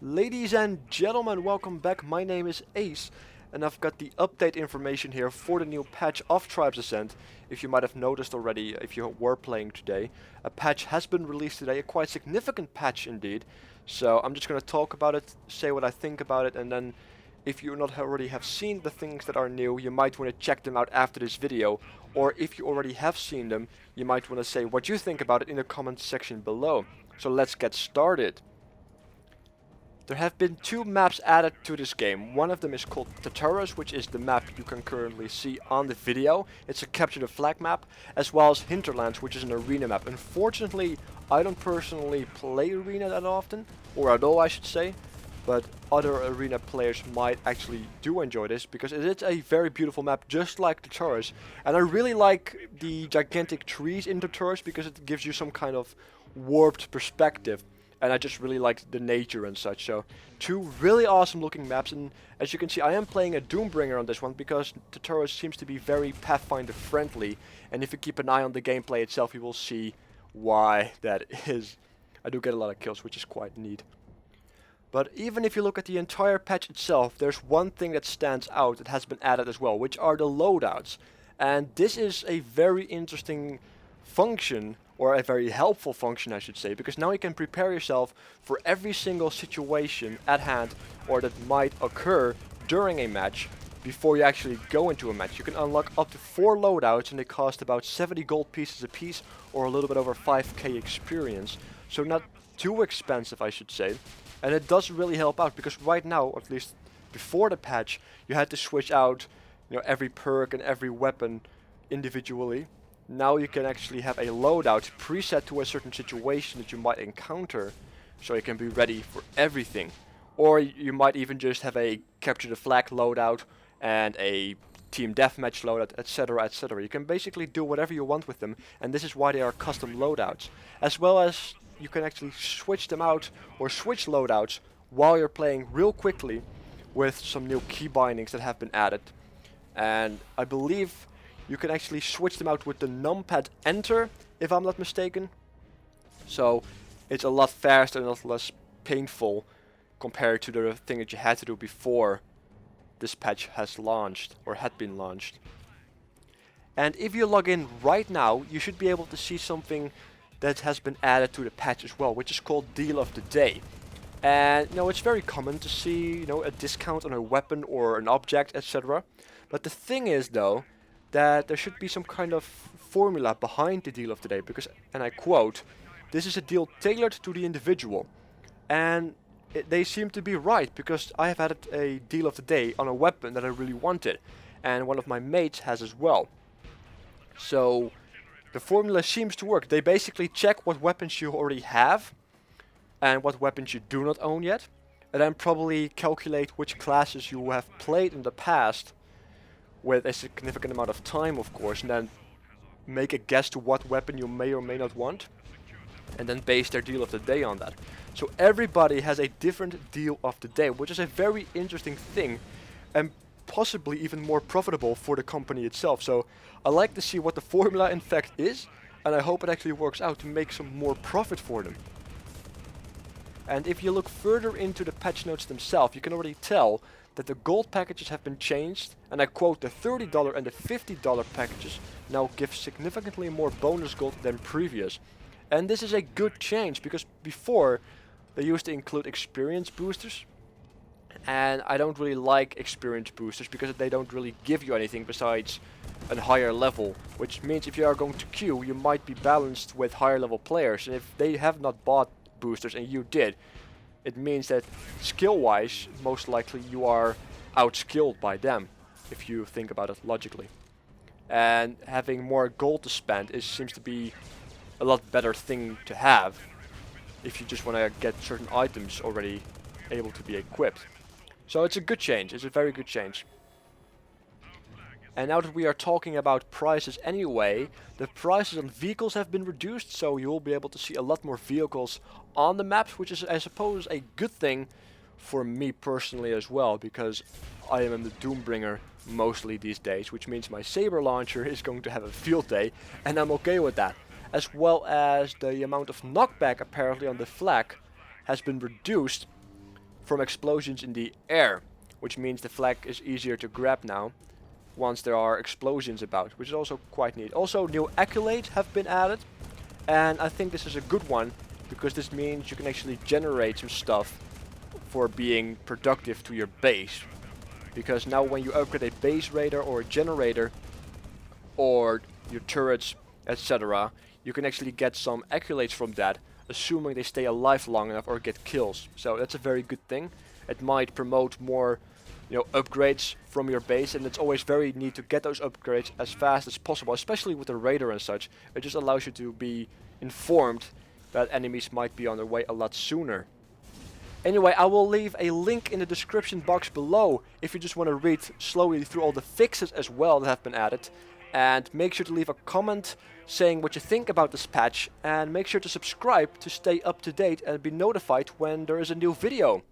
Ladies and gentlemen, welcome back. My name is Ace, and I've got the update information here for the new patch of Tribes Ascent. If you might have noticed already, if you were playing today, a patch has been released today, a quite significant patch indeed. So I'm just going to talk about it, say what I think about it, and then if you not already have seen the things that are new, you might want to check them out after this video. Or if you already have seen them, you might want to say what you think about it in the comments section below. So let's get started. There have been two maps added to this game. One of them is called Tartarus, which is the map you can currently see on the video. It's a capture the flag map, as well as Hinterlands, which is an arena map. Unfortunately, I don't personally play arena that often, or at all I should say, but other arena players might actually do enjoy this, because it is a very beautiful map, just like Tartarus. And I really like the gigantic trees in Tartarus, because it gives you some kind of warped perspective. And I just really like the nature and such. So, two really awesome looking maps, and as you can see, I am playing a Doombringer on this one because Tartarus seems to be very Pathfinder friendly, and if you keep an eye on the gameplay itself, you will see why that is. I do get a lot of kills, which is quite neat. But even if you look at the entire patch itself, there's one thing that stands out that has been added as well, which are the loadouts. And this is a very interesting function, or a very helpful function I should say, because now you can prepare yourself for every single situation at hand or that might occur during a match before you actually go into a match. You can unlock up to 4 loadouts, and they cost about 70 gold pieces a piece, or a little bit over 5k experience, so not too expensive I should say. And it does really help out, because right now, or at least before the patch, you had to switch out every perk and every weapon individually. Now you can actually have a loadout preset to a certain situation that you might encounter, so you can be ready for everything. Or you might even just have a capture the flag loadout and a team deathmatch loadout, etc, etc. You can basically do whatever you want with them, and this is why they are custom loadouts. As well as you can actually switch them out, or switch loadouts, while you're playing real quickly with some new key bindings that have been added. And I believe you can actually switch them out with the numpad enter, if I'm not mistaken. So it's a lot faster and a lot less painful compared to the thing that you had to do before this patch has launched, or had been launched. And if you log in right now, you should be able to see something that has been added to the patch as well, which is called Deal of the Day. And it's very common to see a discount on a weapon or an object, etc. But the thing is though, that there should be some kind of formula behind the deal of the day, because, and I quote, "This is a deal tailored to the individual." And they seem to be right, because I have had a deal of the day on a weapon that I really wanted, and one of my mates has as well. So the formula seems to work. They basically check what weapons you already have and what weapons you do not own yet, and then probably calculate which classes you have played in the past with a significant amount of time, of course, and then make a guess to what weapon you may or may not want, and then base their deal of the day on that. So everybody has a different deal of the day, which is a very interesting thing, and possibly even more profitable for the company itself. So I like to see what the formula in fact is, and I hope it actually works out to make some more profit for them. And if you look further into the patch notes themselves, you can already tell that the gold packages have been changed, and I quote, "The $30 and the $50 packages now give significantly more bonus gold than previous." And this is a good change, because before they used to include experience boosters, and I don't really like experience boosters because they don't really give you anything besides a higher level, which means if you are going to queue, you might be balanced with higher level players, and if they have not bought boosters and you did, it means that skill-wise, most likely you are outskilled by them, if you think about it logically. And having more gold to spend seems to be a lot better thing to have if you just want to get certain items already able to be equipped. So it's a good change, it's a very good change. And now that we are talking about prices anyway, the prices on vehicles have been reduced, so you will be able to see a lot more vehicles on the maps, which is, I suppose, a good thing for me personally as well, because I am the Doombringer mostly these days, which means my saber launcher is going to have a field day, and I'm okay with that. As well as the amount of knockback apparently on the flak has been reduced from explosions in the air, which means the flag is easier to grab now once there are explosions about, which is also quite neat. Also, new accolades have been added, and I think this is a good one because this means you can actually generate some stuff for being productive to your base. Because now when you upgrade a base raider or a generator or your turrets, etc., you can actually get some accolades from that, assuming they stay alive long enough or get kills. So that's a very good thing. It might promote more, upgrades from your base, and it's always very neat to get those upgrades as fast as possible, especially with the raider and such. It just allows you to be informed that enemies might be on their way a lot sooner. Anyway, I will leave a link in the description box below if you just want to read slowly through all the fixes as well that have been added. And make sure to leave a comment saying what you think about this patch, and make sure to subscribe to stay up to date and be notified when there is a new video.